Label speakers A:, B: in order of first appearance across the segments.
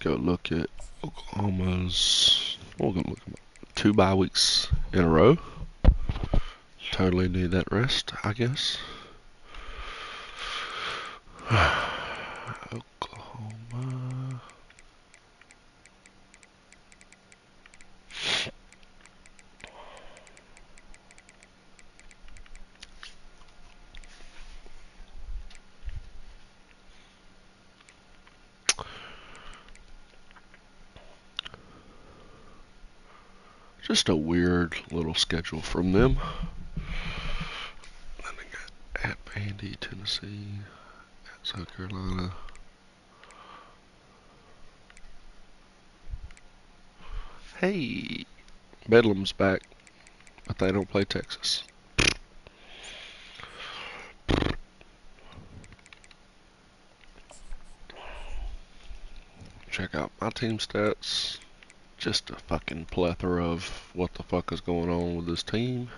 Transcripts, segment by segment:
A: go look at Oklahoma's. We'll go look at 2 bye weeks in a row. Totally need that rest, I guess. Oklahoma. Just a weird little schedule from them. Then they got at Vandy, Tennessee, at South Carolina. Hey, Bedlam's back, but they don't play Texas. Check out my team stats. Just a fucking plethora of what the fuck is going on with this team.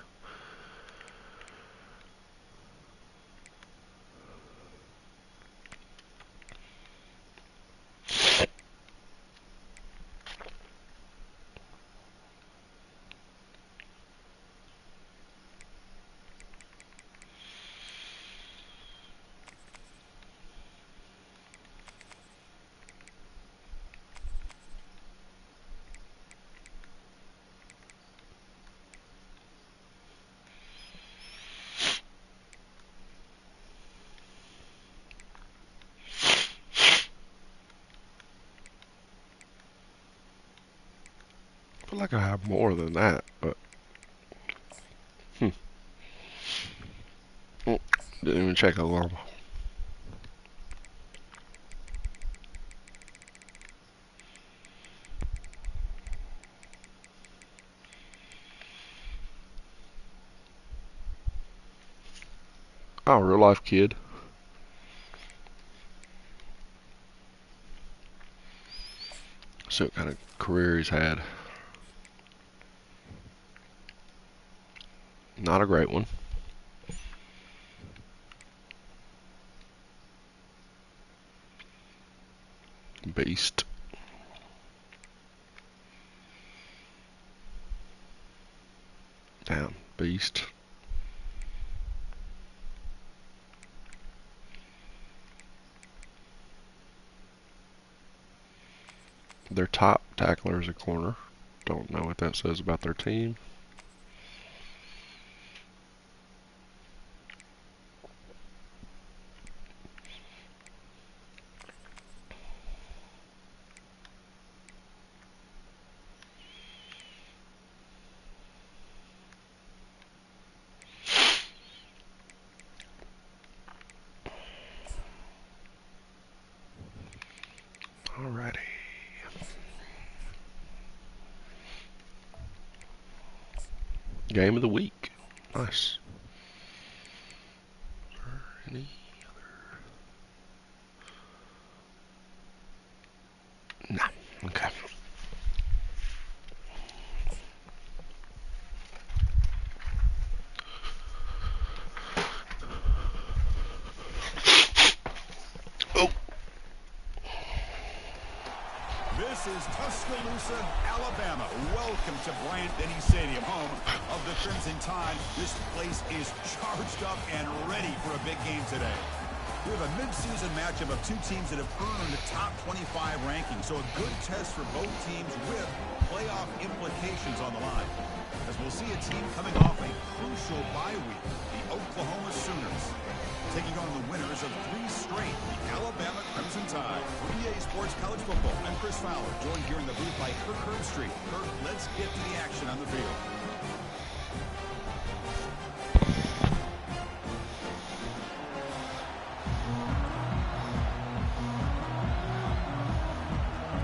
A: I feel like I have more than that, but didn't even check Oklahoma. Oh, real life kid. See what kind of career he's had. Not a great one. Beast. Down. Beast. Their top tackler is a corner. Don't know what that says about their team. Alrighty. Game of the week. Nice. Any other? Nah. Okay. Oh.
B: This is Tuscaloosa, Alabama. Welcome to Bryant-Denny Stadium, home of the Crimson Tide. This place is charged up and ready for a big game today. We have a mid-season matchup of 2 teams that have earned the top 25 ranking, so a good test for both teams with playoff implications on the line. As we'll see a team coming off a crucial bye week, the Oklahoma Sooners, taking on the winners of 3 straight, the Alabama Crimson Tide. For EA Sports College Football, I'm Chris Fowler, joined here in the booth by Kirk Herbstreit. Kirk, let's get to the action on the field.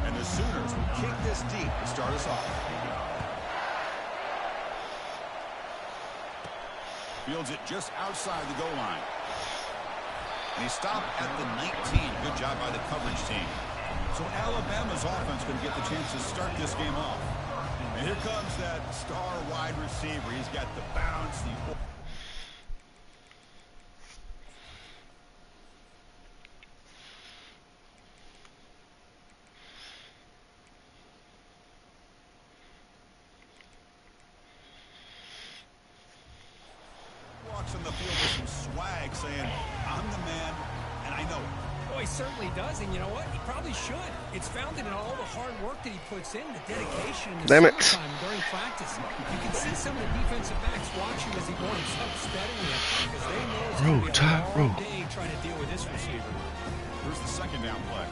B: And the Sooners will kick this deep to start us off. Fields it just outside the goal line. And he stopped at the 19. Good job by the coverage team. So Alabama's offense going to get the chance to start this game off. And here comes that star wide receiver. He's got the bounce. walks on the field with some swag saying, I'm the man, and I know it.
C: Well, he certainly does, and you know what? He probably should. It's founded in all the hard work that he puts in, the dedication, and the summertime during practice. You can see some of the defensive backs watching as he warms up, studying it, because they know it's going to be a long day trying to deal with this receiver.
B: Here's the second down play.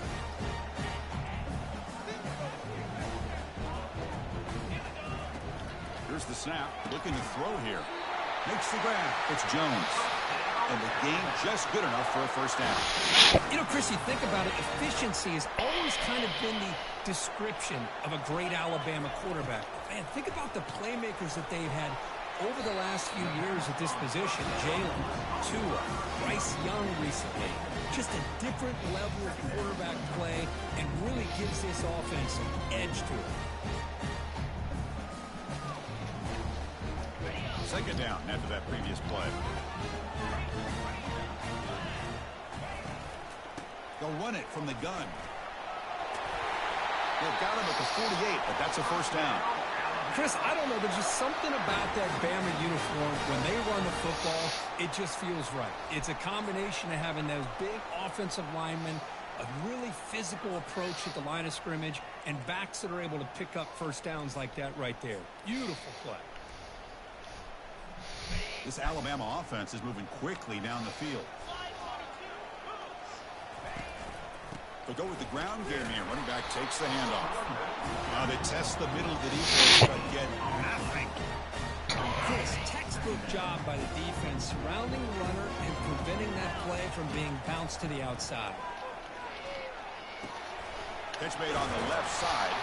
B: Here's the snap, looking to throw here. Makes the grab. It's Jones. And the game just good enough for a first down.
C: You know, Chris, you think about it, efficiency has always kind of been the description of a great Alabama quarterback. Man, think about the playmakers that they've had over the last few years at this position. Jalen, Tua, Bryce Young recently. Just a different level of quarterback play and really gives this offense an edge to it.
B: Second down after that previous play. They'll run it from the gun. They've got him at the 48, but that's a first down.
C: Chris, I don't know. There's just something about that Bama uniform. When they run the football, it just feels right. It's a combination of having those big offensive linemen, a really physical approach at the line of scrimmage, and backs that are able to pick up first downs like that right there. Beautiful play.
B: This Alabama offense is moving quickly down the field. They'll go with the ground game here. Running back takes the handoff. Now they test the middle of the defense, but get nothing.
C: Chris, textbook job by the defense, surrounding the runner and preventing that play from being bounced to the outside.
B: Pitch made on the left side.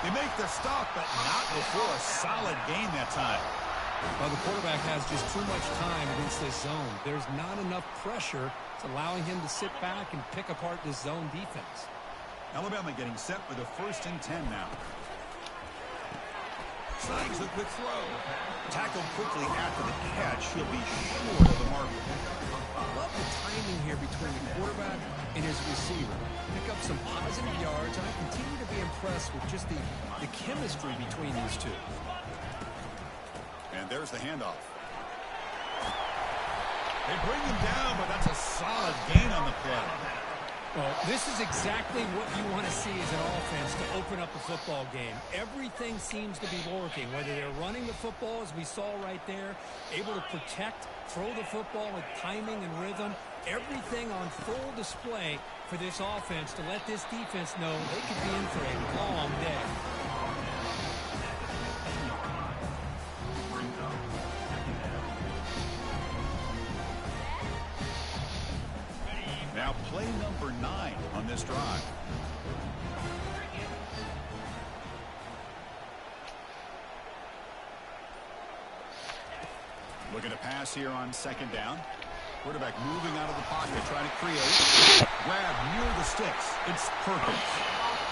B: They make the stop, but not before a solid gain that time.
C: Well, the quarterback has just too much time against this zone. There's not enough pressure. It's allowing him to sit back and pick apart this zone defense.
B: Alabama getting set for the 1st and 10 now. Slides a quick throw. Tackled quickly after the catch. He'll be short of the mark.
C: I love the timing here between the quarterback and his receiver. Pick up some positive yards, and I continue to be impressed with just the chemistry between these two.
B: And there's the handoff. They bring him down, but that's a solid gain on the play.
C: Well, this is exactly what you want to see as an offense to open up a football game. Everything seems to be working, whether they're running the football, as we saw right there, able to protect, throw the football with timing and rhythm. Everything on full display for this offense to let this defense know they could be in for a long day.
B: Now play number 9 on this drive. Looking to pass here on 2nd down. Quarterback moving out of the pocket, trying to create. Grab near the sticks. It's Perkins.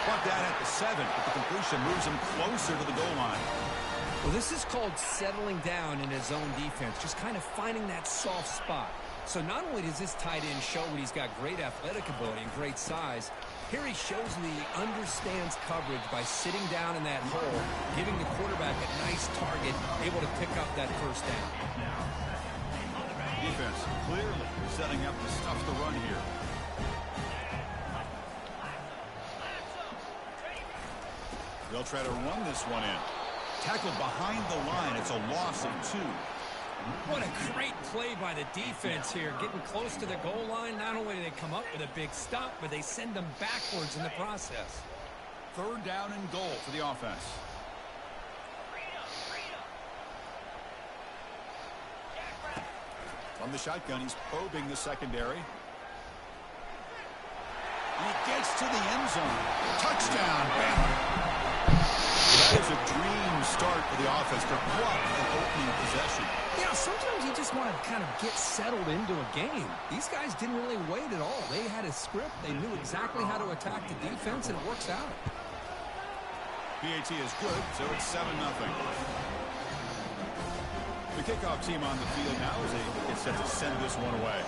B: Brought that at the 7, but the completion moves him closer to the goal line.
C: Well, this is called settling down in his own defense, just kind of finding that soft spot. So not only does this tight end show that he's got great athletic ability and great size, here he shows that he understands coverage by sitting down in that hole, giving the quarterback a nice target, able to pick up that first down.
B: Defense clearly setting up to stuff the run here. They'll try to run this one in. Tackled behind the line. It's a loss of 2.
C: What a great play by the defense here. Getting close to the goal line, not only do they come up with a big stop, but they send them backwards in the process.
B: 3rd down and goal for the offense. From the shotgun, he's probing the secondary. And he gets to the end zone. Touchdown, Bama. That is a dream start for the offense, but what an opening possession.
C: Yeah, sometimes you just want to kind of get settled into a game. These guys didn't really wait at all. They had a script. They knew exactly how to attack the defense, and it works out.
B: PAT is good, so it's 7-0. The kickoff team on the field now as they get set to send this one away.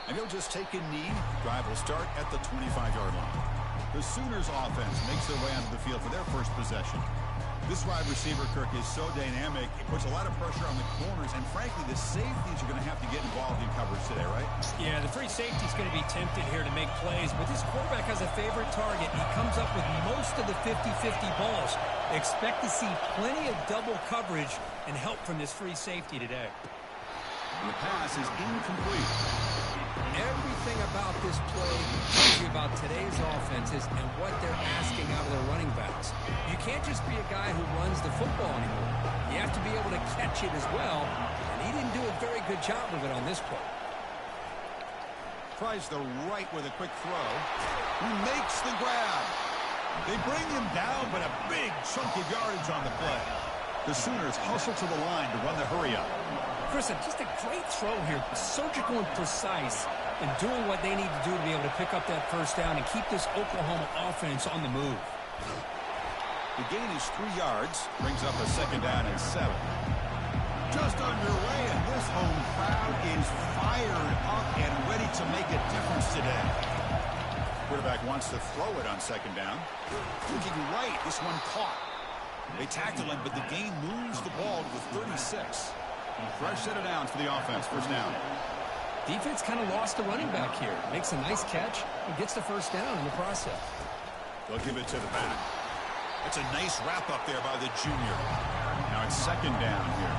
B: And he'll just take a knee. Drive will start at the 25-yard line. The Sooners offense makes their way onto the field for their first possession. This wide receiver, Kirk, is so dynamic. It puts a lot of pressure on the corners, and frankly, the safeties are going to have to get involved in coverage today, right?
C: Yeah, the free safety's going to be tempted here to make plays, but this quarterback has a favorite target. He comes up with most of the 50-50 balls. Expect to see plenty of double coverage and help from this free safety today.
B: And the pass is incomplete.
C: Everything about this play tells you about today's offenses and what they're asking out of their running backs. You can't just be a guy who runs the football anymore. You have to be able to catch it as well, and he didn't do a very good job of it on this play.
B: Tries the right with a quick throw. He makes the grab. They bring him down, but a big chunk of yardage on the play. The Sooners hustle to the line to run the hurry up.
C: Chris, just a great throw here, surgical and precise, and doing what they need to do to be able to pick up that first down and keep this Oklahoma offense on the move.
B: The gain is 3 yards, brings up a 2nd down and 7. Just underway, and this home crowd is fired up and ready to make a difference today. Quarterback wants to throw it on 2nd down. Looking right, this one caught. They tackle him, but the gain moves the ball to the 36. Fresh set of downs for the offense. First down.
C: Defense kind of lost the running back here. Makes a nice catch and gets the first down in the process.
B: They'll give it to the back. That's a nice wrap up there by the junior. Now it's 2nd down here.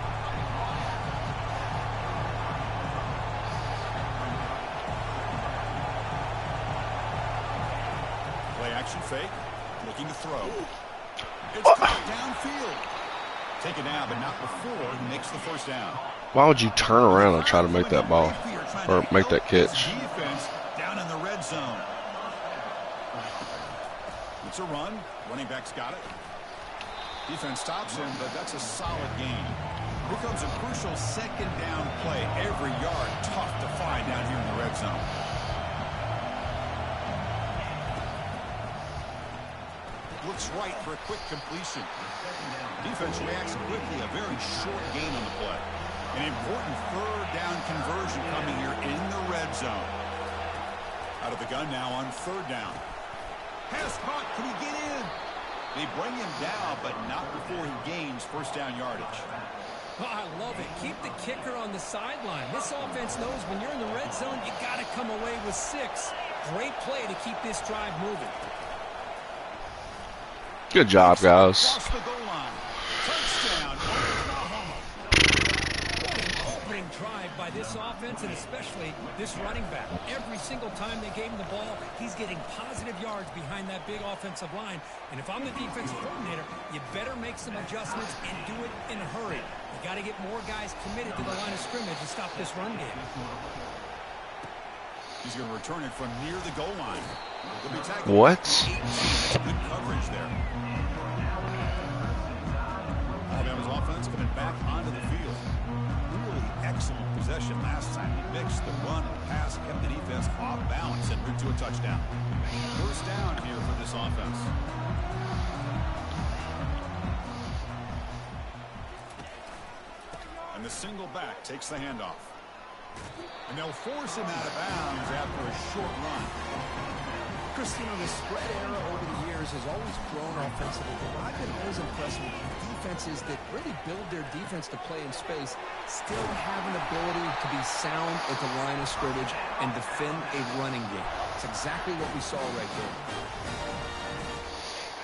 B: Play action fake. Looking to throw. It's caught downfield. Taken down, but not before he makes the first down.
A: Why would you turn around and try to make that ball or make that catch?
B: Defense down in the red zone. It's a run. Running back's got it. Defense stops him, but that's a solid gain. Here comes a crucial 2nd down play. Every yard tough to find down here in the red zone. Looks right for a quick completion. Defense reacts quickly. A very short gain on the play. An important 3rd down conversion coming here in the red zone. Out of the gun now on 3rd down. Pass caught. Can he get in? They bring him down, but not before he gains first down yardage.
C: Oh, I love it. Keep the kicker on the sideline. This offense knows when you're in the red zone, you got to come away with 6. Great play to keep this drive moving.
A: Good job, guys.
B: Across the goal line. Touchdown, Oklahoma.
C: What an opening drive by this offense, and especially this running back. Every single time they gave him the ball, he's getting positive yards behind that big offensive line. And if I'm the defensive coordinator, you better make some adjustments and do it in a hurry. You got to get more guys committed to the line of scrimmage to stop this run game.
B: He's going to return it from near the goal line.
A: What?
B: Good coverage there. Alabama's offense coming back onto the field. Really excellent possession last time. He mixed the run and pass, kept the defense off balance, and moved to a touchdown. First down here for this offense. And the single back takes the handoff. And they'll force him out of bounds after a short run.
C: Chris, you know, the spread era over the years has always grown offensively, but what I've been always impressed with defenses that really build their defense to play in space still have an ability to be sound at the line of scrimmage and defend a running game. It's exactly what we saw right there.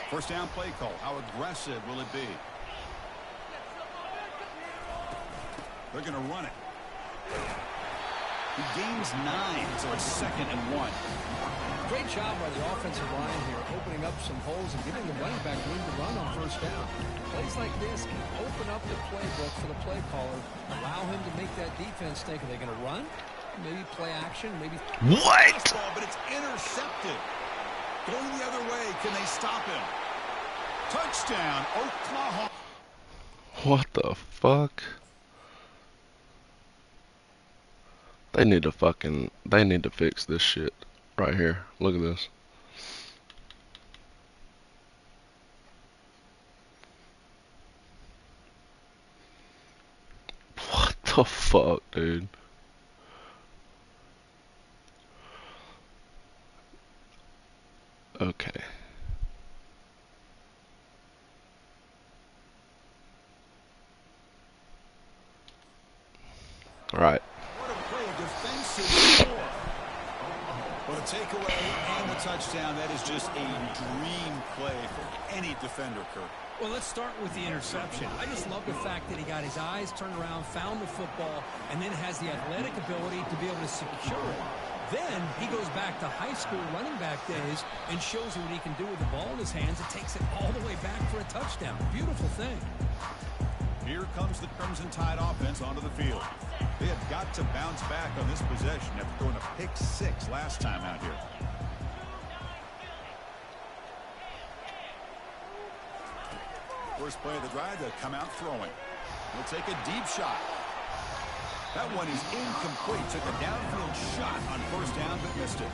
B: First down play call. How aggressive will it be? They're going to run it. He gains 9, so it's 2nd and 1.
C: Great job by the offensive line here, opening up some holes and giving the running back room to run on first down. Plays like this can open up the playbook for the play caller, allow him to make that defense think, are they going to run? Maybe play action, maybe...
A: What?
B: Ball, but it's intercepted. Going the other way, can they stop him? Touchdown, Oklahoma.
A: What the fuck? They need to fix this shit right here. Look at this. What the fuck, dude? Okay. Okay. All right.
B: What a great defensive score. But a takeaway and the touchdown, that is just a dream play for any defender, Kirk.
C: Well, let's start with the interception. I just love the fact that he got his eyes turned around, found the football, and then has the athletic ability to be able to secure it. Then he goes back to high school running back days and shows you what he can do with the ball in his hands and takes it all the way back for a touchdown. Beautiful thing.
B: Here comes the Crimson Tide offense onto the field. They have got to bounce back on this possession after throwing a pick 6 last time out here. First play of the drive, they'll come out throwing. They'll take a deep shot. That one is incomplete. Took a downfield shot on first down, but missed it.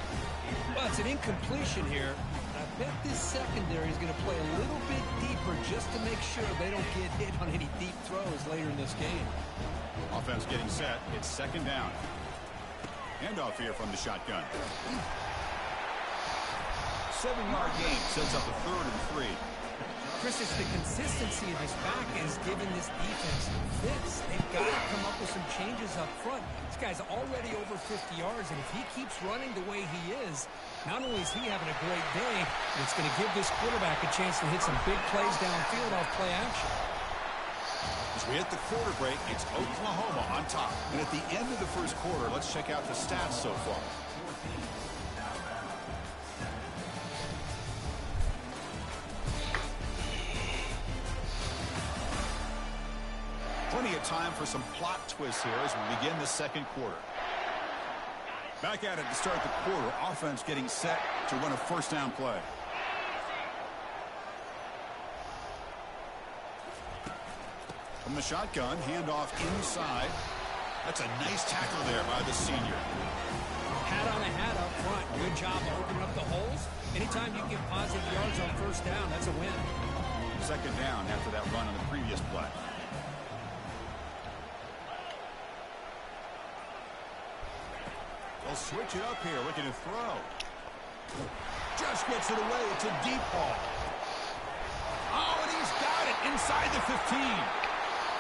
C: Well, it's an incompletion here. I bet this secondary is going to play a little bit deeper just to make sure they don't get hit on any deep throws later in this game.
B: Offense getting set. It's second down. Handoff here from the shotgun. 7-yard gain sets up a 3rd and 3.
C: Chris, it's the consistency of his back is giving this defense fits. They've got to come up with some changes up front. This guy's already over 50 yards, and if he keeps running the way he is, not only is he having a great day, but it's going to give this quarterback a chance to hit some big plays downfield off play action.
B: As we hit the quarter break, it's Oklahoma on top. And at the end of the first quarter, let's check out the stats so far. Plenty of time for some plot twists here as we begin the second quarter. Back at it to start the quarter. Offense getting set to run a first down play. From the shotgun, handoff inside. That's a nice tackle there by the senior.
C: Hat on a hat up front. Good job of opening up the holes. Anytime you get positive yards on first down, that's a win.
B: Second down after that run on the previous play. They'll switch it up here, looking to throw. Just gets it away. It's a deep ball. Oh, and he's got it inside the 15.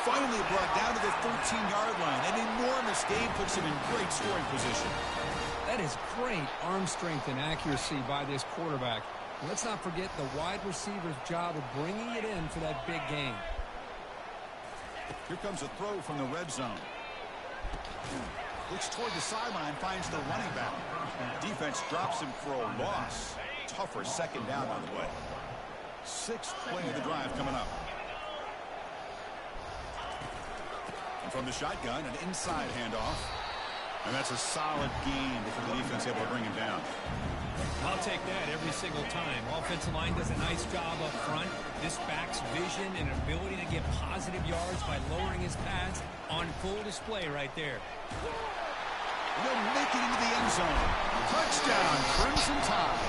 B: Finally brought down to the 13-yard line. An enormous gain puts him in great scoring position.
C: That is great arm strength and accuracy by this quarterback. And let's not forget the wide receiver's job of bringing it in for that big game.
B: Here comes a throw from the red zone. Looks toward the sideline, finds the running back. Defense drops him for a loss. Tougher second down on the way. 6th play of the drive coming up. And from the shotgun, an inside handoff. And that's a solid gain before the defense able to bring him down.
C: I'll take that every single time. Offensive line does a nice job up front. This back's vision and ability to get positive yards by lowering his pads on full display right there.
B: They'll make it into the end zone. Touchdown, Crimson Tide.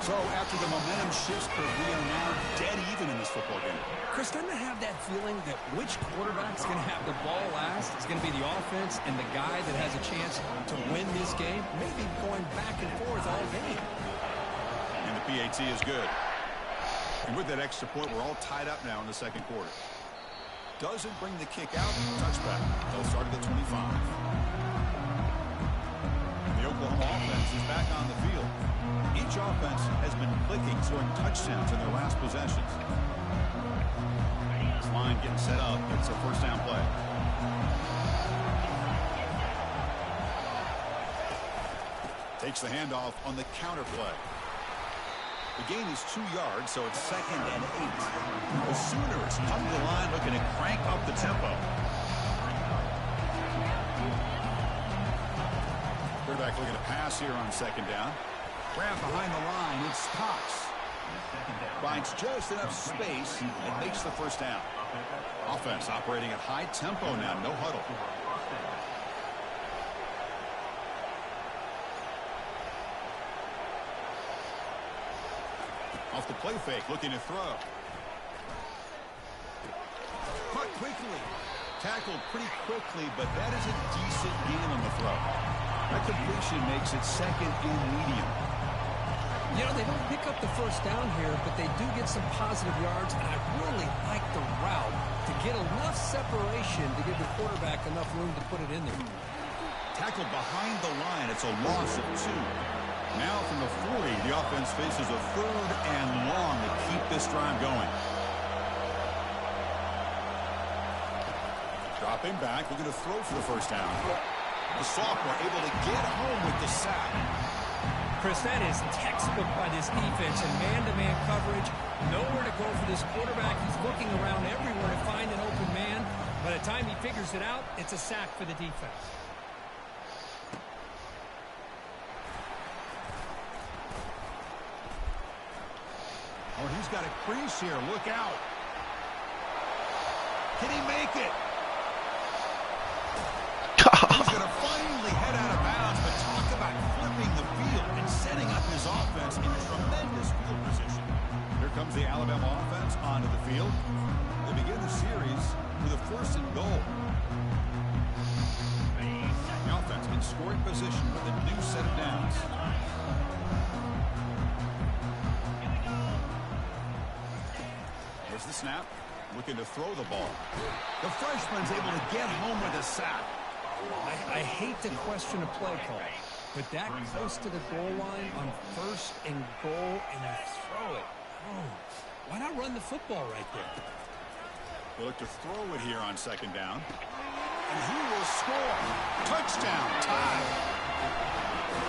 B: So after the momentum shifts, we are now dead even in this football game.
C: Chris, doesn't have that feeling that which quarterback's going to have the ball last is going to be the offense and the guy that has a chance to win this game, maybe going back and forth all game.
B: And the PAT is good. And with that extra point, we're all tied up now in the second quarter. Doesn't bring the kick out. Touchback. They'll start at the 25. The Oklahoma offense is back on the field. Each offense has been clicking, scoring touchdowns in their last possessions. This line getting set up. It's a first down play. Takes the handoff on the counter play. The gain is 2 yards, so it's 2nd and 8. The Sooners come to the line looking to crank up the tempo. Quarterback looking to pass here on second down. Grab behind the line. It's Cox. Finds just enough space and makes the first down. Offense operating at high tempo now. No huddle. Off the play fake, looking to throw. Caught quickly. Tackled pretty quickly, but that is a decent gain on the throw. That completion makes it 2nd and medium.
C: You know, they don't pick up the first down here, but they do get some positive yards, and I really like the route to get enough separation to give the quarterback enough room to put it in there.
B: Tackled behind the line. It's a loss of 2. Now from the 40, the offense faces a 3rd and long to keep this drive going. Dropping back, we're going to throw for the first down. The sophomore able to get home with the sack.
C: Chris, that is textbook by this defense and man-to-man coverage. Nowhere to go for this quarterback. He's looking around everywhere to find an open man. By the time he figures it out, it's a sack for the defense.
B: Oh, he's got a crease here. Look out. Can he make it? He's going to finally head out of bounds, but talk about flipping the field and setting up his offense in tremendous field position. Here comes the Alabama offense onto the field. They begin the series with a 1st and goal. The offense in scoring position with a new set of downs. Here's the snap. Looking to throw the ball. The freshman's able to get home with a sack.
C: I hate to question a play call, but that close to the goal line on 1st and goal, and you throw it. Oh, why not run the football right there?
B: We'll look to throw it here on 2nd down. And he will score. Touchdown, tie.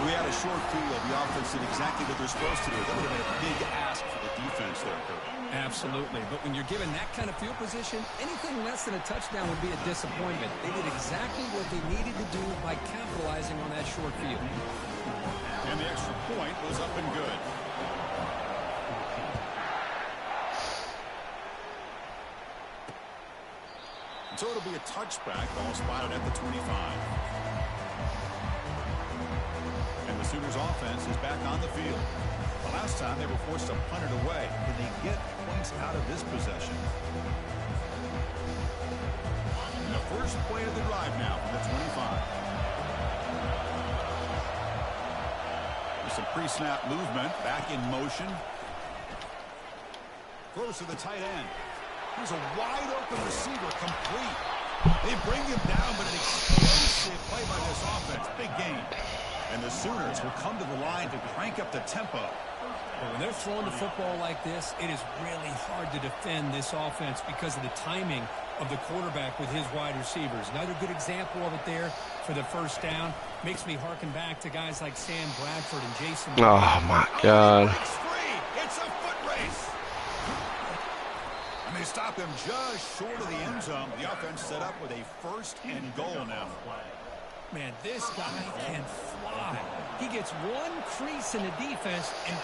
B: We had a short field. The offense did exactly what they're supposed to do. That would have been a big ask for the defense there, Kirk.
C: Absolutely. But when you're given that kind of field position, anything less than a touchdown would be a disappointment. They did exactly what they needed to do by capitalizing on that short field.
B: And the extra point was up and good. And so it'll be a touchback, ball spotted at the 25. And the Sooners offense is back on the field. The last time they were forced to punt it away. Did they get points out of this possession? And the first play of the drive now from the 25. With some pre-snap movement, back in motion. Throws to the tight end. Here's a wide-open receiver, complete. They bring him down, but an explosive play by this offense. Big gain. And the Sooners will come to the line to crank up the tempo.
C: But when they're throwing the football like this, it is really hard to defend this offense because of the timing of the quarterback with his wide receivers. Another good example of it there for the first down. Makes me harken back to guys like Sam Bradford and Jason.
A: Oh, my God.
B: It's a foot race. And they stop him just short of the end zone. The offense set up with a 1st and goal now.
C: Man, this guy can fly. He gets one crease in the defense, and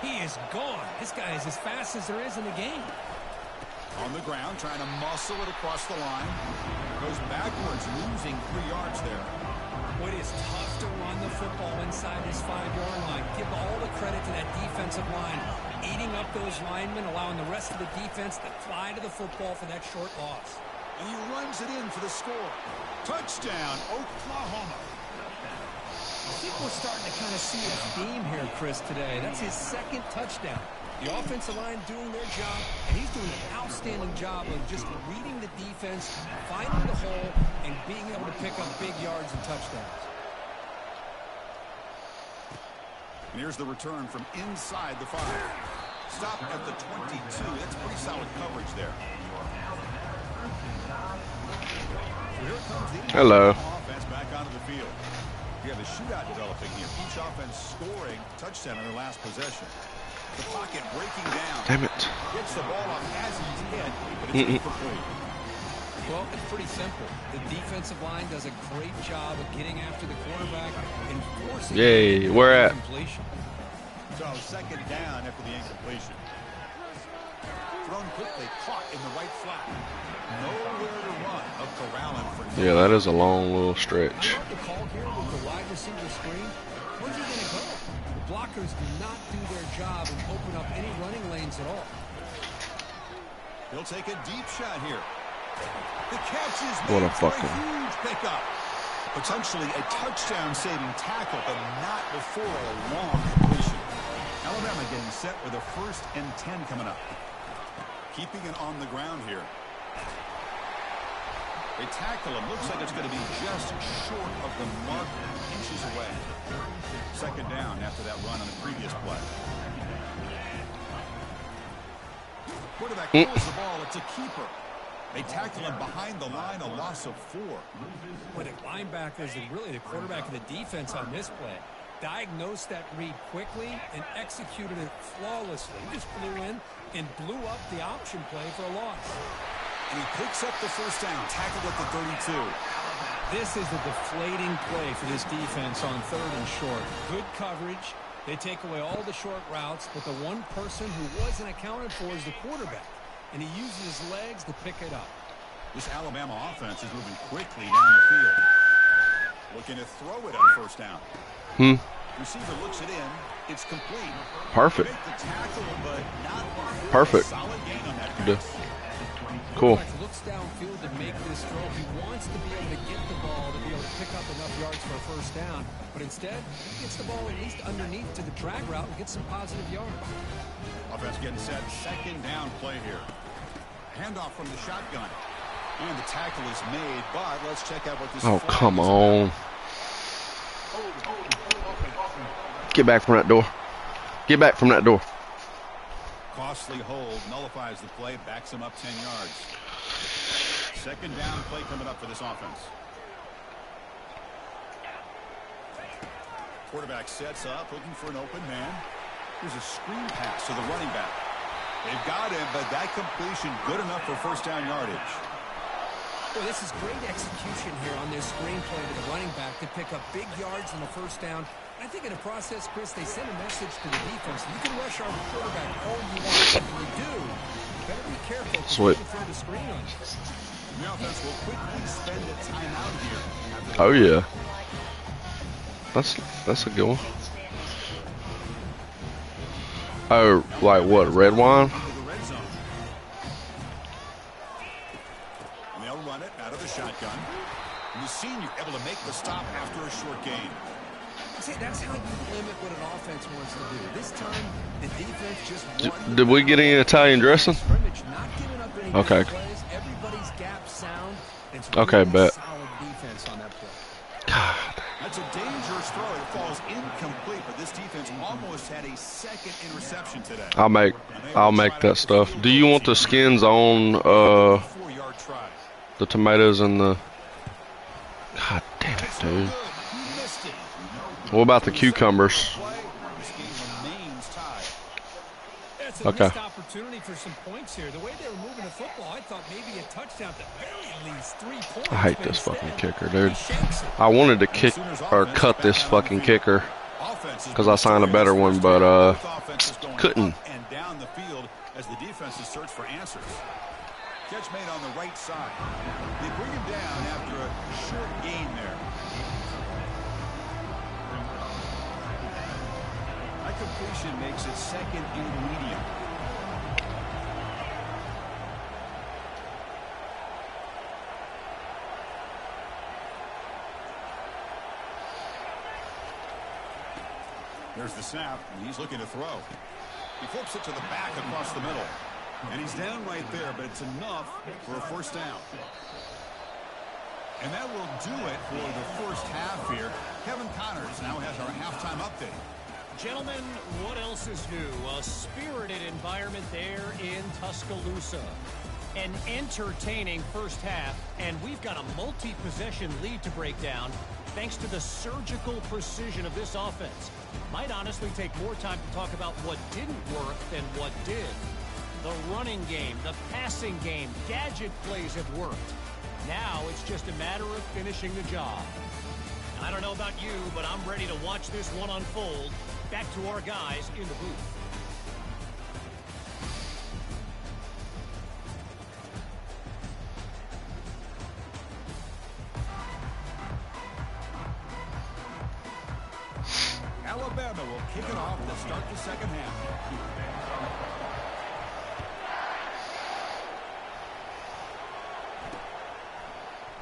C: he is gone. This guy is as fast as there is in the game.
B: On the ground, trying to muscle it across the line. Goes backwards, losing 3 yards there.
C: Well, it is tough to run the football inside this 5-yard line. Give all the credit to that defensive line. Eating up those linemen, allowing the rest of the defense to fly to the football for that short loss.
B: And he runs it in for the score. Touchdown, Oklahoma.
C: I think we're starting to kind of see a theme here, Chris, today. That's his 2nd touchdown. The offensive line doing their job, and he's doing an outstanding job of just reading the defense, finding the hole, and being able to pick up big yards and touchdowns.
B: And here's the return from inside the 5. Stop at the 22. That's pretty solid coverage there. So here comes the
A: Hello.
B: offense back onto the field. We have a shootout developing here. Each offense scoring touchdown in their last possession. The pocket breaking down.
A: Damn it.
B: Gets the ball off Hazen's head, but it's incomplete.
C: Well, it's pretty simple. The defensive line does a great job of getting after the quarterback and forcing
A: Yay, we're at.
C: completion.
B: So 2nd down after the incompletion. Thrown quickly, caught in the right flat. Nowhere to run. Up corralling for
A: Yeah, that is a long little stretch.
C: I love the call here with the wide receiver screen. Where's he going to go? The blockers do not do their job and open up any running lanes at all.
B: He'll take a deep shot here. The catch is
A: What a
B: made for
A: fucking-
B: huge pickup. Potentially a touchdown-saving tackle, but not before a long completion. Alabama getting set with a 1st and 10 coming up. Keeping it on the ground here. They tackle him. Looks like it's going to be just short of the mark, inches away. 2nd down after that run on the previous play. Quarterback throws the ball. It's a keeper. They tackle him behind the line, a loss of 4.
C: But the linebackers and really the quarterback of the defense on this play diagnosed that read quickly and executed it flawlessly. He just flew in and blew up the option play for a loss.
B: And he picks up the 1st down, tackled at the 32.
C: This is a deflating play for this defense on 3rd and short. Good coverage. They take away all the short routes, but the one person who wasn't accounted for is the quarterback. And he uses his legs to pick it up.
B: This Alabama offense is moving quickly down the field. Looking to throw it on 1st down. Receiver looks it in. It's complete.
A: Perfect.
B: Make the tackle, but not
A: Perfect.
B: solid gain on that
A: Yeah.
B: pass.
A: Cool.
C: Quarterback looks downfield to make this throw. He wants to be able to get the ball to be able to pick up enough yards for a 1st down. But instead, he gets the ball at least underneath to the drag route and gets some positive yards.
B: Offense getting set. 2nd down play here. Handoff from the shotgun. And the tackle is made, but let's check out what this
A: Oh,
B: flag
A: come
B: is
A: on.
B: about.
A: Get back from that door. Get back from that door.
B: Costly hold nullifies the play, backs him up 10 yards. 2nd down play coming up for this offense. Quarterback sets up, looking for an open man. Here's a screen pass to the running back. They've got him, but that completion good enough for 1st down yardage.
C: Well, this is great execution here on this screen play to the running back to pick up big yards in the 1st down. I think in the process, Chris, they send a message to the defense. You can rush our quarterback all you want. If you do, you better be careful because you can throw the screen on you.
B: The offense will quickly spend a timeout here.
A: Oh yeah. That's a good one. Oh, like what? Red wine?
B: Into the red zone. And they'll run it out of the shotgun. And the senior able to make the stop after a short gain.
C: See, that's how you limit what an offense wants to do. This time, the defense just won.
A: Did we get any Italian dressing?
C: Scrimmage, not giving up any
A: Okay.
C: big plays. Everybody's gap sound. It's
A: Okay,
C: really
A: bet.
C: solid defense on that play.
A: God.
B: That's a dangerous throw. It falls incomplete, but this defense almost had a 2nd interception today.
A: I'll make that stuff. Do you want the skins on
B: 4-yard try.
A: the tomatoes and the? God damn it, dude.
B: He missed it.
A: What about the cucumbers?
B: This game remains tied.
C: It's a
A: Okay.
C: missed opportunity for some points here. The way they were moving the football, I thought maybe a touchdown, at the very least 3 points.
A: I hate
C: but
A: this fucking
C: instead,
A: kicker, dude.
C: he shakes it.
A: I wanted to kick or cut this fucking kicker because I signed a better one, but couldn't.
B: And down the field as the defenses search for answers. Catch made on the right side. They bring him down after a short gain there. That completion makes it 2nd and medium. There's the snap, and he's looking to throw. He flips it to the back across the middle. And he's down right there, but it's enough for a 1st down. And that will do it for the 1st half here. Kevin Connors now has our halftime update.
D: Gentlemen, what else is new? A spirited environment there in Tuscaloosa. An entertaining 1st half, and we've got a multi-possession lead to break down thanks to the surgical precision of this offense. Might honestly take more time to talk about what didn't work than what did. The running game, the passing game, gadget plays have worked. Now it's just a matter of finishing the job. I don't know about you, but I'm ready to watch this one unfold. Back to our guys in the booth.
B: Alabama will kick it off to start the 2nd half.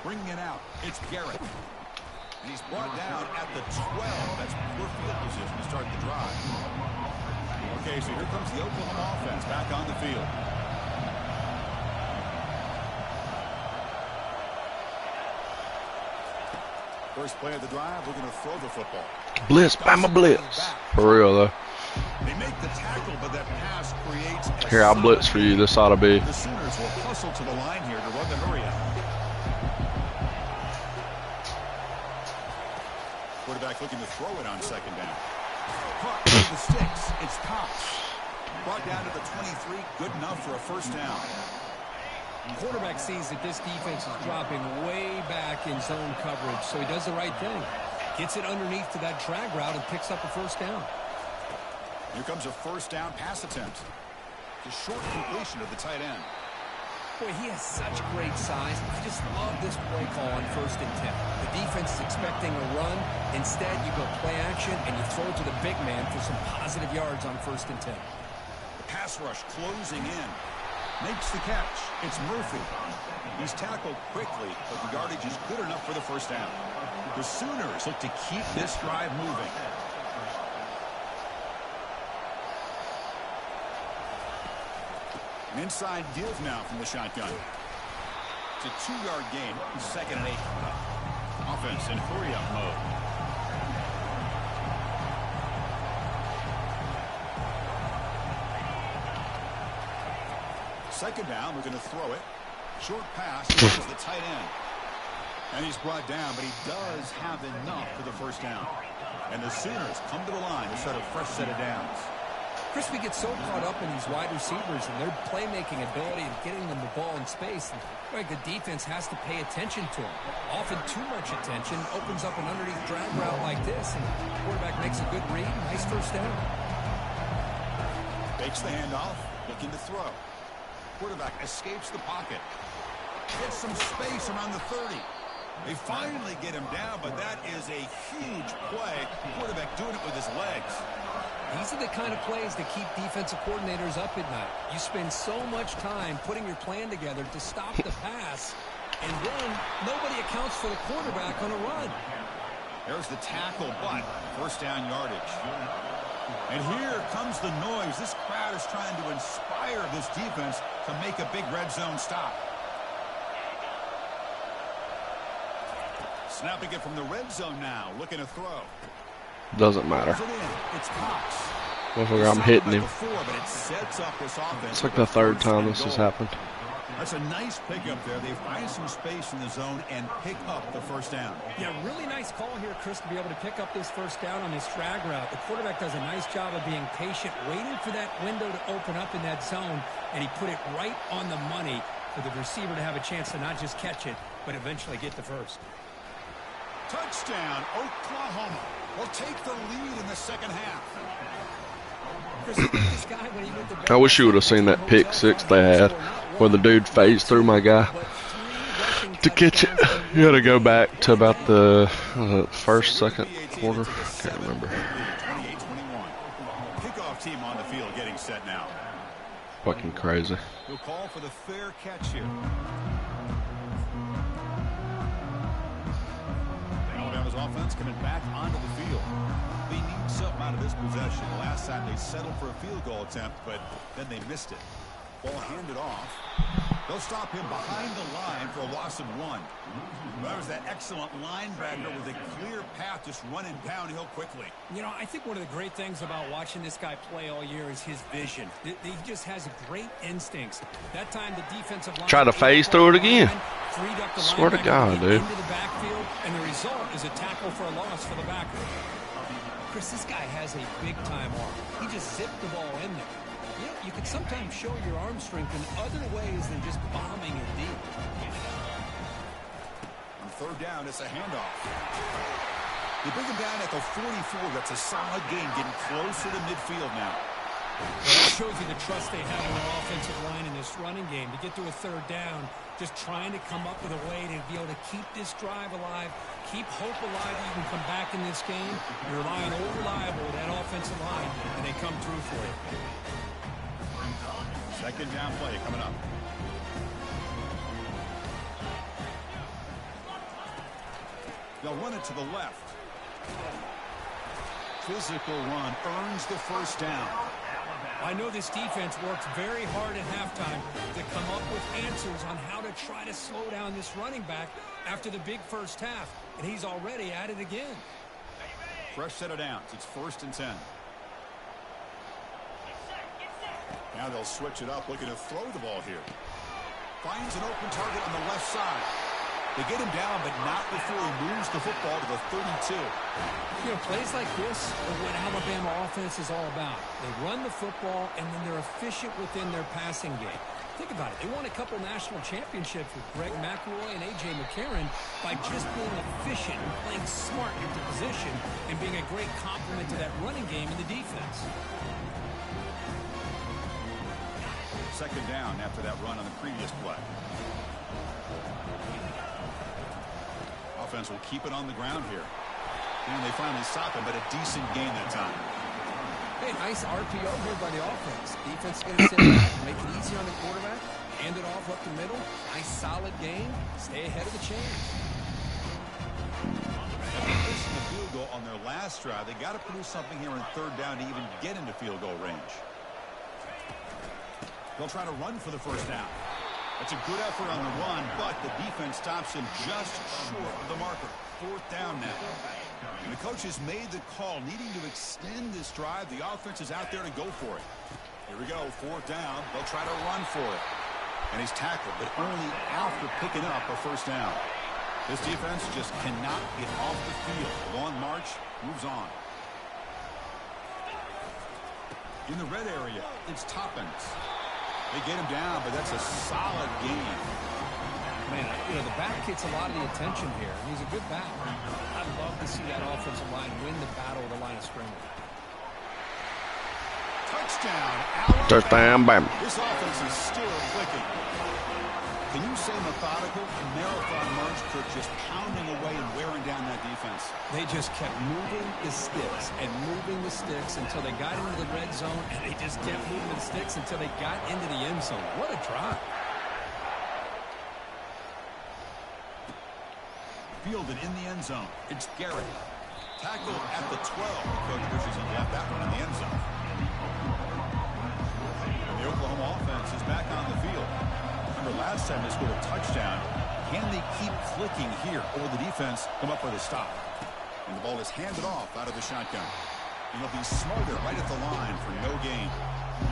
B: Bringing it out, it's Garrett. And he's brought down at the 12. That's poor field position to start the drive. Okay, so here comes the Oklahoma offense back on the field. First play of the drive, we're going to throw the football.
A: Blitz, Bama blitz. For real, though.
B: They make the tackle, but that pass creates a
A: Here, I'll blitz for you. This ought to be.
B: The Sooners will hustle to the line here to run the hurry up. Quarterback looking to throw it on second down. Caught with the sticks. It's Cox. Brought down to the 23. Good enough for a first down.
C: Quarterback sees that this defense is dropping way back in zone coverage, so he does the right thing. Gets it underneath to that drag route and picks up a first down.
B: Here comes a first down pass attempt. The short completion of the tight end.
C: Boy, he has such great size. I just love this play call on 1st and 10. The defense is expecting a run. Instead, you go play action, and you throw it to the big man for some positive yards on 1st and 10.
B: The pass rush closing in. Makes the catch. It's Murphy. He's tackled quickly, but the yardage is good enough for the first down. The Sooners look to keep this drive moving. An inside give now from the shotgun. It's a 2-yard gain. 2nd and 8. Offense in hurry-up mode. Second down, we're going to throw it. Short pass towards the tight end. And he's brought down, but he does have enough for the first down. And the Sooners come to the line to start a fresh set of downs.
C: Chris, we get so caught up in these wide receivers and their playmaking ability and getting them the ball in space. And, like, the defense has to pay attention to them. Often too much attention opens up an underneath drag route like this, and the quarterback makes a good read. Nice first down.
B: Fakes the handoff, looking to throw. Quarterback escapes the pocket. Gets some space around the 30. They finally get him down, but that is a huge play. Quarterback doing it with his legs.
C: These are the kind of plays that keep defensive coordinators up at night. You spend so much time putting your plan together to stop the pass, and then nobody accounts for the quarterback on a run.
B: There's the tackle, but first down yardage. And here comes the noise. This crowd is trying to inspire this defense to make a big red zone stop. Snapping it from the red zone now, looking to throw.
A: Doesn't matter.
B: It's Cox.
A: I'm hitting him.
B: Before, but it sets up this offense.
A: It's like the 3rd time this has happened.
B: That's a nice pickup there. They find some space in the zone and pick up the first down.
C: Yeah, really nice call here, Chris, to be able to pick up this first down on this drag route. The quarterback does a nice job of being patient, waiting for that window to open up in that zone, and he put it right on the money for the receiver to have a chance to not just catch it, but eventually get the first.
B: Touchdown, Oklahoma will take the lead in the second half.
A: I wish you would have seen that pick six they had where the dude phased through my guy to catch it. You got to go back to about the first, second quarter. Can't remember.
B: 28-21. Kickoff team on the field getting set now.
A: Fucking crazy.
B: He'll call for the fair catch here. Alabama's offense coming back onto the field. They need something out of this possession. Last time they settled for a field goal attempt, but then they missed it. Ball handed off. They'll stop him behind the line for a loss of 1. That was that excellent linebacker with a clear path just running downhill quickly.
C: You know, I think one of the great things about watching this guy play all year is his vision. He just has great instincts. That time the defensive line...
A: Try to phase through it again. Swear to God, dude.
C: Into the backfield, and the result is a tackle for a loss for the backer. Chris, this guy has a big-time arm. He just zipped the ball in there. You know, you can sometimes show your arm strength in other ways than just bombing it deep.
B: On third down, it's a handoff. They bring him down at the 44. That's a solid gain, getting closer to midfield now.
C: Well, that shows you the trust they have in their offensive line in this running game. To get to a third down, just trying to come up with a way to be able to keep this drive alive, keep hope alive that you can come back in this game. You're relying reliable on that offensive line, and they come through for you.
B: Second down play coming up. They'll run it to the left. Physical run earns the first down.
C: I know this defense worked very hard at halftime to come up with answers on how to try to slow down this running back after the big first half, and he's already at it again.
B: Fresh set of downs. It's 1st and 10. Now they'll switch it up, looking to throw the ball here. Finds an open target on the left side. They get him down, but not before he moves the football to the 32.
C: You know, plays like this are what Alabama offense is all about. They run the football, and then they're efficient within their passing game. Think about it. They won a couple national championships with Greg McElroy and A.J. McCarron by just being efficient and playing smart into position and being a great complement to that running game in the defense.
B: 2nd down after that run on the previous play. Offense will keep it on the ground here. And they finally stop him, but a decent gain that time.
C: Hey, nice RPO here by the offense. Defense is going to sit back, make it easy on the quarterback, hand it off up the middle. Nice solid game. Stay ahead of the chains.
B: Missing the field goal on their last drive. They got to produce something here on 3rd down to even get into field goal range. They'll try to run for the 1st down. That's a good effort on the run, but the defense stops him just short of the marker. 4th down now. And the coach has made the call, needing to extend this drive. The offense is out there to go for it. Here we go, 4th down. They'll try to run for it. And he's tackled, but only after picking up a 1st down. This defense just cannot get off the field. Long march moves on. In the red area, it's Toppins. They get him down, but that's a solid game.
C: Man, you know, the back gets a lot of the attention here. He's a good back. I'd love to see that offensive line win the battle of the line of scrimmage.
B: Touchdown, Alabama.
A: Touchdown, Bama.
B: This offense is still clicking. Can you say methodical? Marathon march, Kirk, just pounding away and wearing down that defense.
C: They just kept moving the sticks and moving the sticks until they got into the red zone, and they just kept moving the sticks until they got into the end zone. What a drive.
B: Fielded in the end zone. It's Garrett. Tackled at the 12. Coach wishes he left that one in the end zone. And the Oklahoma offense is back on the field. Remember last time they scored a touchdown. Can they keep clicking here? Or will the defense come up with a stop? And the ball is handed off out of the shotgun. And he'll be smarter right at the line for no gain.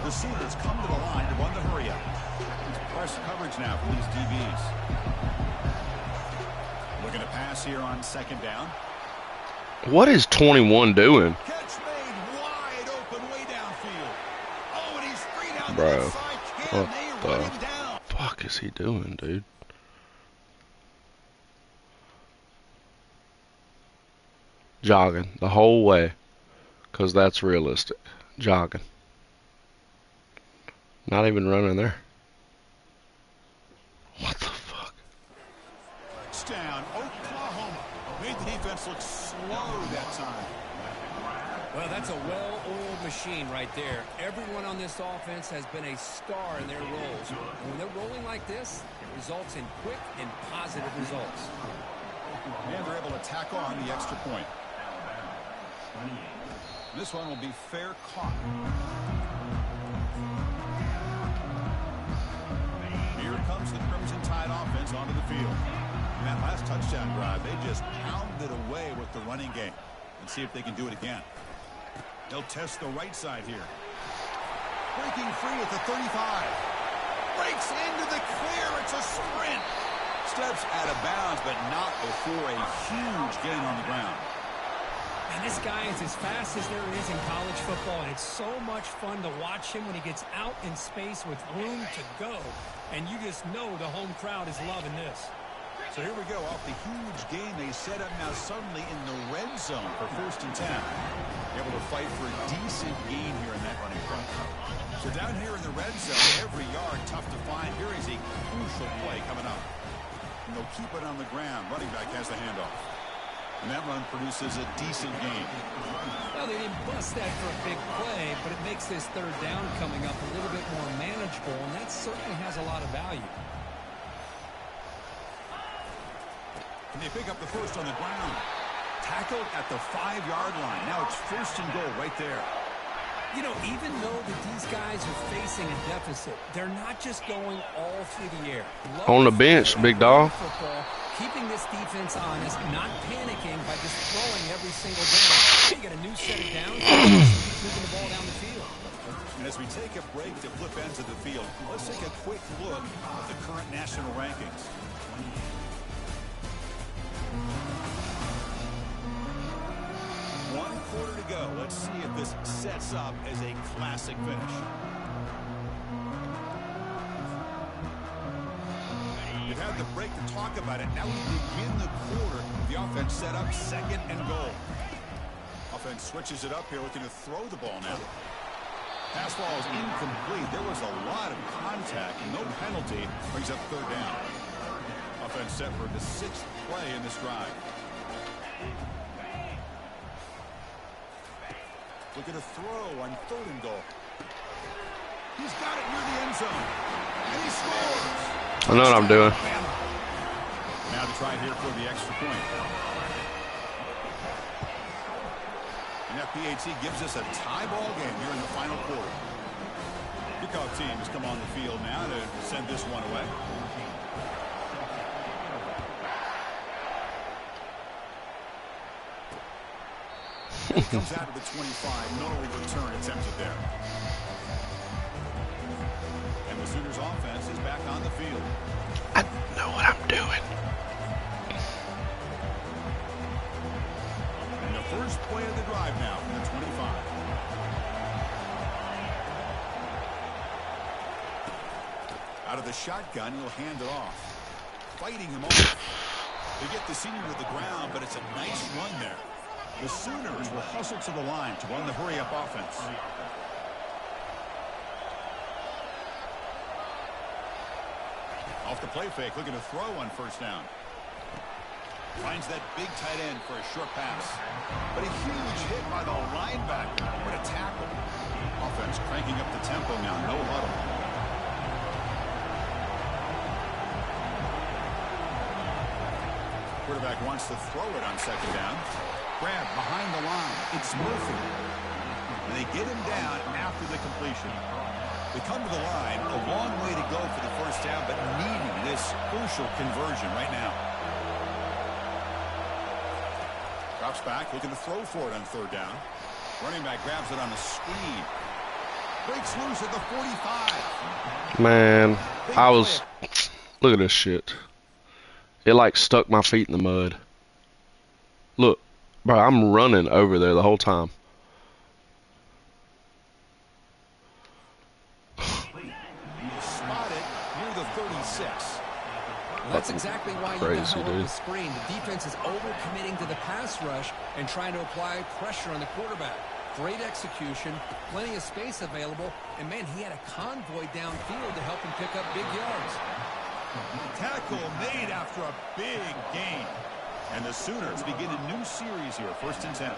B: The Sooners come to the line to run the hurry up. It's press coverage now for these DBs. Looking to pass here on 2nd down.
A: What is 21 doing?
B: Catch made wide open way downfield. Oh, and he's free down
A: Bro,
B: the left side. Can
A: what
B: they run him
A: the
B: down?
A: fuck is he doing, dude? Jogging the whole way, because that's realistic. Jogging. Not even running there. What the fuck?
B: Touchdown, Oklahoma. Made the defense look slow that time.
C: Well, that's a well-oiled machine right there. Everyone on this offense has been a star in their roles. And when they're rolling like this, it results in quick and positive results.
B: And they're able to tack on the extra point. This one will be fair caught. Here comes the Crimson Tide offense onto the field. In that last touchdown drive, they just pounded away with the running game. And see if they can do it again. They'll test the right side here. Breaking free at the 35. Breaks into the clear. It's a sprint. Steps out of bounds, but not before a huge gain on the ground.
C: And this guy is as fast as there is in college football, and it's so much fun to watch him when he gets out in space with room to go. And you just know the home crowd is loving this.
B: So here we go, off the huge gain they set up now suddenly in the red zone for 1st and 10. Able to fight for a decent gain here in that running front. So down here in the red zone, every yard tough to find. Here is a crucial play coming up. And they'll keep it on the ground. Running back has the handoff. And that run produces a decent gain.
C: Well, they didn't bust that for a big play, but it makes this 3rd down coming up a little bit more manageable, and that certainly has a lot of value.
B: And they pick up the first on the ground. Tackled at the 5-yard line. Now it's 1st and goal right there.
C: You know, even though that these guys are facing a deficit, they're not just going all through the air.
A: On the bench, big dog.
C: Football, keeping this defense honest, not panicking by just throwing every single down. You get a new set of downs, moving the ball down the field.
B: And as we take a break to flip ends of the field, let's take a quick look at the current national rankings. One quarter to go. Let's see if this sets up as a classic finish. We've had the break to talk about it. Now we begin the quarter. The offense set up 2nd and goal. Offense switches it up here, looking to throw the ball now. Pass ball is incomplete. There was a lot of contact. No penalty. Brings up 3rd down. Offense set for the 6th play in this drive. Look at a throw on 3rd and goal. He's got it near the end zone. And he scores.
A: I know what I'm doing.
B: Now to try here for the extra point. And that PAT gives us a tie ball game here in the final quarter. Kickoff team has come on the field now to send this one away. He comes out of the 25. No return attempted there. And the Sooners offense is back on the field.
A: I know what I'm doing.
B: And the first play of the drive now from the 25. Out of the shotgun, he'll hand it off. Fighting him off. They get the senior to the ground, but it's a nice run there. The Sooners will hustle to the line to run the hurry-up offense. Off the play fake, looking to throw on 1st down. Finds that big tight end for a short pass. But a huge hit by the linebacker. What a tackle. Offense cranking up the tempo now. No huddle. Quarterback wants to throw it on 2nd down. Grab behind the line. It's Murphy. And they get him down after the completion. They come to the line. A long way to go for the 1st down, but needing this crucial conversion right now. Drops back, looking to throw for it on 3rd down. Running back grabs it on a screen. Breaks loose at the 45.
A: Man, I was... Look at this shit. It like stuck my feet in the mud. Look, bro, I'm running over there the whole time.
B: Spotted near the 36.
C: Well, that's exactly why you got to hold the screen. The defense is overcommitting to the pass rush and trying to apply pressure on the quarterback. Great execution, plenty of space available, and man, he had a convoy downfield to help him pick up big yards.
B: Tackle made after a big gain. And the Sooners begin a new series here, 1st and 10.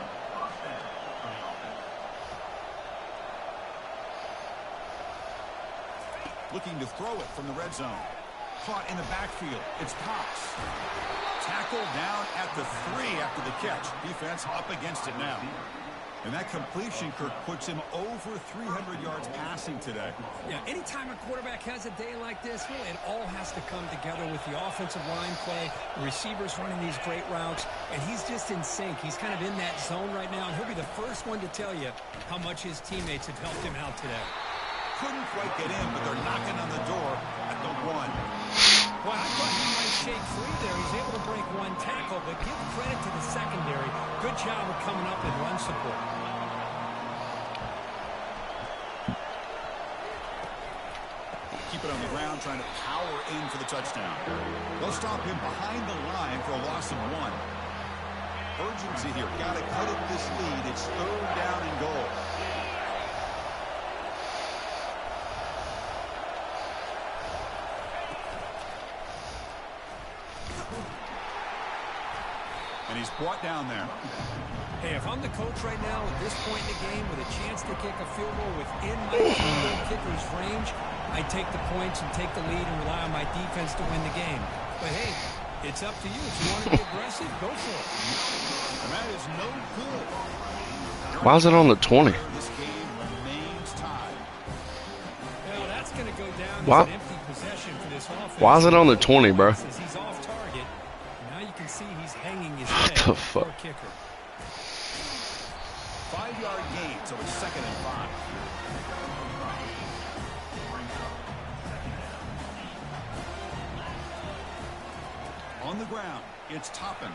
B: Looking to throw it from the red zone. Caught in the backfield. It's Cox. Tackle down at the 3 after the catch. Defense up against it now. And that completion, Kirk, puts him over 300 yards passing today.
C: Yeah, anytime a quarterback has a day like this, really, it all has to come together with the offensive line play, the receivers running these great routes, and he's just in sync. He's kind of in that zone right now, and he'll be the first one to tell you how much his teammates have helped him out today.
B: Couldn't quite get in, but they're knocking on the door at the 1.
C: Well, I thought he might shake free there. He's able to break 1 tackle, but give credit to the secondary. Good job of coming up and run support.
B: Keep it on the ground, trying to power in for the touchdown. They'll stop him behind the line for a loss of 1. Urgency here. Got to cut it this lead. It's 3rd down and goal. And he's brought down there.
C: Hey, if I'm the coach right now at this point in the game with a chance to kick a field goal within my kicker's range, I take the points and take the lead and rely on my defense to win the game. But hey, it's up to you. If you want to be aggressive, go for it.
B: And that is no good.
A: Why is it on the 20?
B: This game
A: Why?
C: An empty possession for this offense.
A: Why is it on the 20, bro?
C: He's off target. Now you can see he's hanging his
A: What
C: head
A: the
C: for
A: fuck?
C: a kicker.
B: 5-yard gain, so it's 2nd and 5. On the ground, it's Toppins.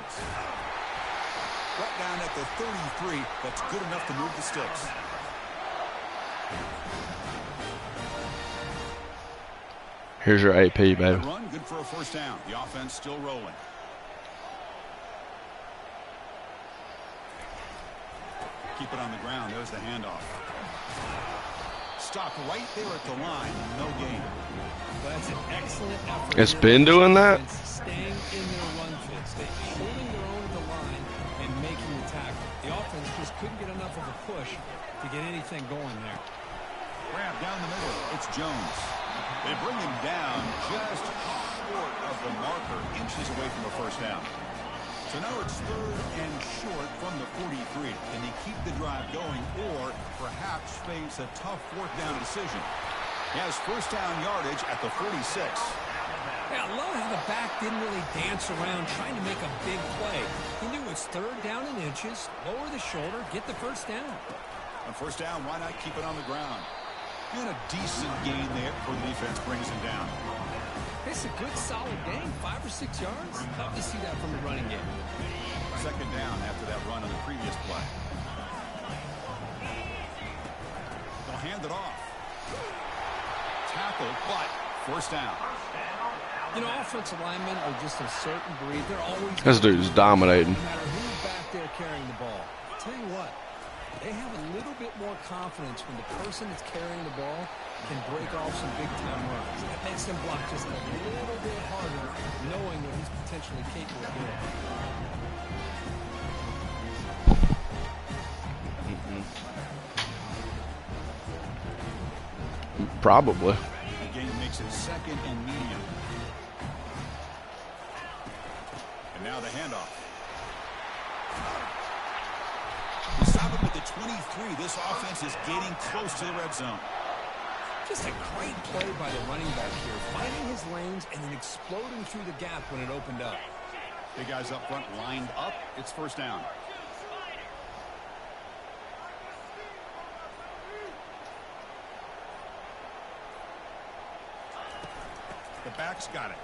B: Brought down at the 33. That's good enough to move the sticks.
A: Here's your AP, baby.
B: Good run, good for a first down. The offense still rolling. Keep it on the ground. There's the handoff. Stop right there at the line. No gain.
C: Well, that's an excellent effort.
A: It's
C: here
A: been
C: by the
A: doing that?
C: defense, staying in their run fits. They're holding their own at the line and making the tackle. The offense just couldn't get enough of a push to get anything going there.
B: Grab down the middle. It's Jones. They bring him down just short of the marker, inches away from a first down. So now it's 3rd and short from the 43. Can they keep the drive going or perhaps face a tough 4th down decision? He has first down yardage at the 46.
C: Yeah, I love how the back didn't really dance around trying to make a big play. He knew it's 3rd down in inches, lower the shoulder, get the first down.
B: On first down, why not keep it on the ground? And a decent gain there for the defense brings him down.
C: It's a good, solid gain, 5 or 6 yards. Love to see that from the running game.
B: 2nd down after that run on the previous play. They'll hand it off. Tackle, but first down.
C: You know, offensive linemen are just a certain breed. They're always...
A: This dude's dominating.
C: No matter who's back there carrying the ball. I'll tell you what, they have a little bit more confidence when the person that's carrying the ball can break off some big-time runs. That makes them block just a little bit harder, knowing what he's potentially capable of doing.
A: Probably.
B: The game makes it 2nd and medium. And now the handoff. We stop him at the 23. This offense is getting close to the red zone.
C: Just a great play by the running back here, finding his lanes and then exploding through the gap when it opened up.
B: Big guys up front lined up. It's first down. The back's got it.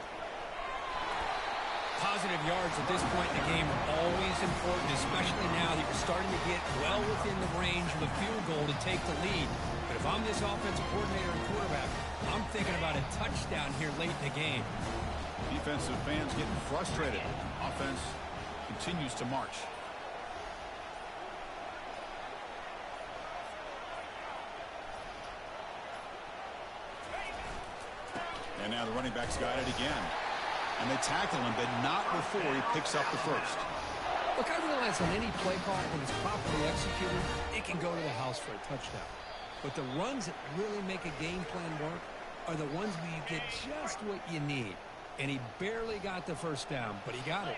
C: Positive yards at this point in the game are always important, especially now that you're starting to get well within the range of a field goal to take the lead. But if I'm this offensive coordinator and quarterback, I'm thinking about a touchdown here late in the game.
B: Defensive fans getting frustrated. Offense continues to march. And now the running back's got it again. And they tackle him, but not before he picks up the first.
C: Look, I realize on any play call, when it's properly executed, it can go to the house for a touchdown. But the runs that really make a game plan work are the ones where you get just what you need. And he barely got the first down, but he got it.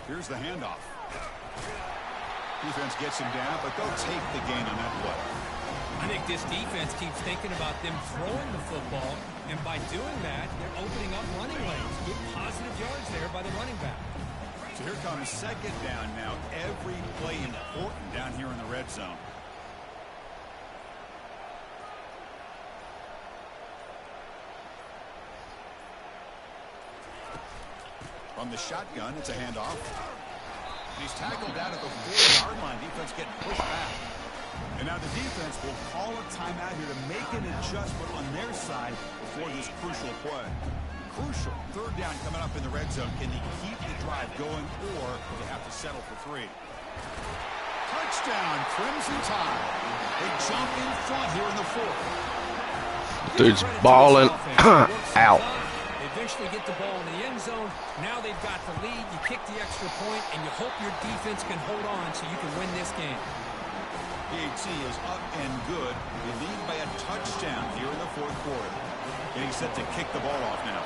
B: Here's the handoff. Defense gets him down, but they'll take the gain on that play.
C: I think this defense keeps thinking about them throwing the football, and by doing that, they're opening up running lanes. Good positive yards there by the running back.
B: So here comes 2nd down now. Every play important down here in the red zone. From the shotgun, it's a handoff. He's tackled down at the 4-yard line. Defense getting pushed back. And now the defense will call a timeout here to make an adjustment on their side before this crucial play. Crucial. 3rd down coming up in the red zone. Can they keep the drive going, or do they have to settle for 3? Touchdown, Crimson Tide. They jump in front here in the 4th.
A: Dude's balling out.
C: They eventually get the ball in the end zone. Now they've got the lead. You kick the extra point, and you hope your defense can hold on so you can win this game.
B: PAT is up and good. They lead by a touchdown here in the 4th quarter. Getting set to kick the ball off now.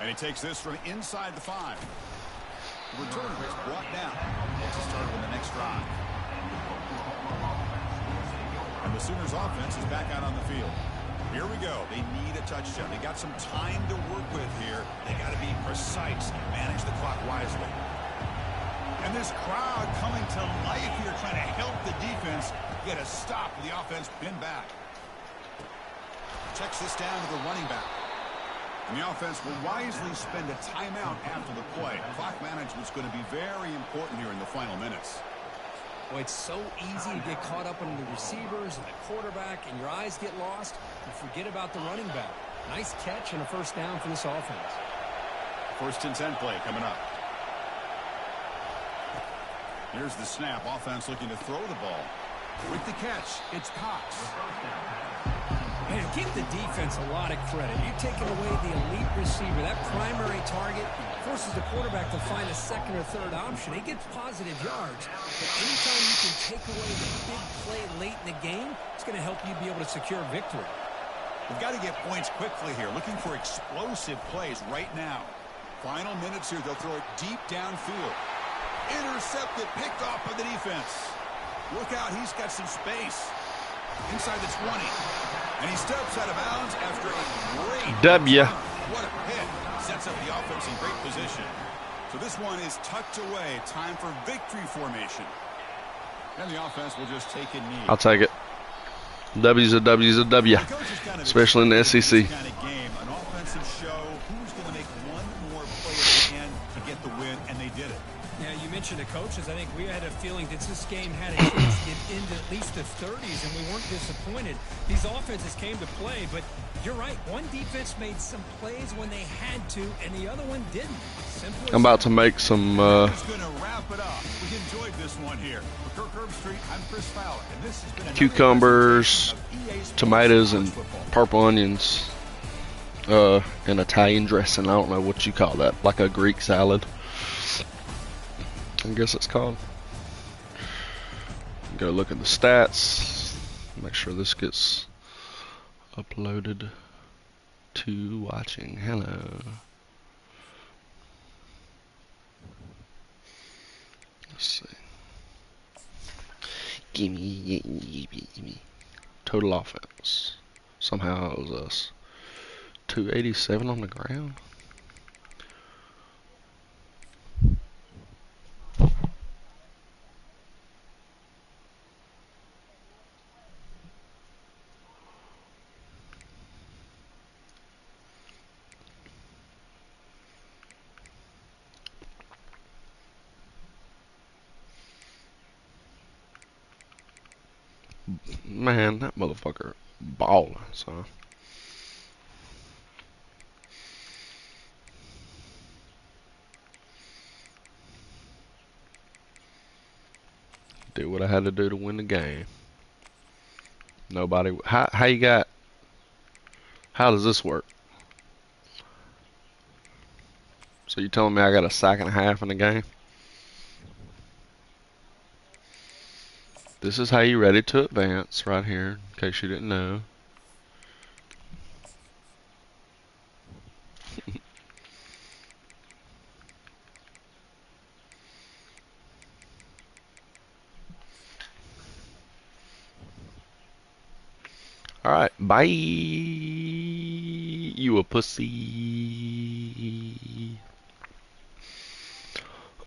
B: And he takes this from inside the 5. The return is brought down. It's a start of the next drive. the Sooners offense is back out on the field. Here we go. They need a touchdown. They got some time to work with here. They got to be precise and manage the clock wisely. And this crowd coming to life here, trying to help the defense get a stop with the offense pinned back. Checks this down to the running back. And the offense will wisely spend a timeout after the play. Clock management's going to be very important here in the final minutes.
C: Well, it's so easy to get caught up on the receivers and the quarterback, and your eyes get lost. You forget about the running back. Nice catch and a first down for this offense.
B: 1st and 10 play coming up. Here's the snap. Offense looking to throw the ball. With the catch, it's Cox.
C: Man, give the defense a lot of credit. You're taking away the elite receiver. That primary target forces the quarterback to find a second or third option. He gets positive yards. But anytime you can take away the big play late in the game, it's going to help you be able to secure victory.
B: We've got to get points quickly here. Looking for explosive plays right now. Final minutes here. They'll throw it deep downfield. Intercepted, picked off by the defense. Look out, he's got some space. Inside the 20. And he steps out of bounds after a great
A: W.
B: What a hit. Sets up the offense in great position. So this one is tucked away. Time for victory formation. And the offense will just take a knee.
A: I'll take it. W's a W's a W, especially in the SEC.
B: Kind of game, an offensive show. Who's going to make one more play at the end to get the win? And they did it.
C: Yeah, you mentioned the coaches. I think we had a feeling that this game had a chance to get into at least the 30s, and we weren't disappointed. These offenses came to play, but you're right. One defense made some plays when they had to, and the other one didn't. Simple.
A: I'm about to make some
B: That's going to wrap it up. We enjoyed this one here. For Kirk Herbstreit, I'm Chris Fowler, and this has been another
A: cucumbers,
B: presentation of EA Sports
A: tomatoes, and
B: College Football.
A: purple onions, and Italian dressing. I don't know what you call that, like a Greek salad, I guess it's called. Go look at the stats. Make sure this gets uploaded to watching. Hello. Let's see. Gimme. Total offense. Somehow it was us. 287 on the ground. Man, that motherfucker balling, son. Did what I had to do to win the game. Nobody. How you got? How does this work? So you telling me I got a sack and a half in the game? This is how you ready to advance right here, in case you didn't know. Alright, bye. You a pussy.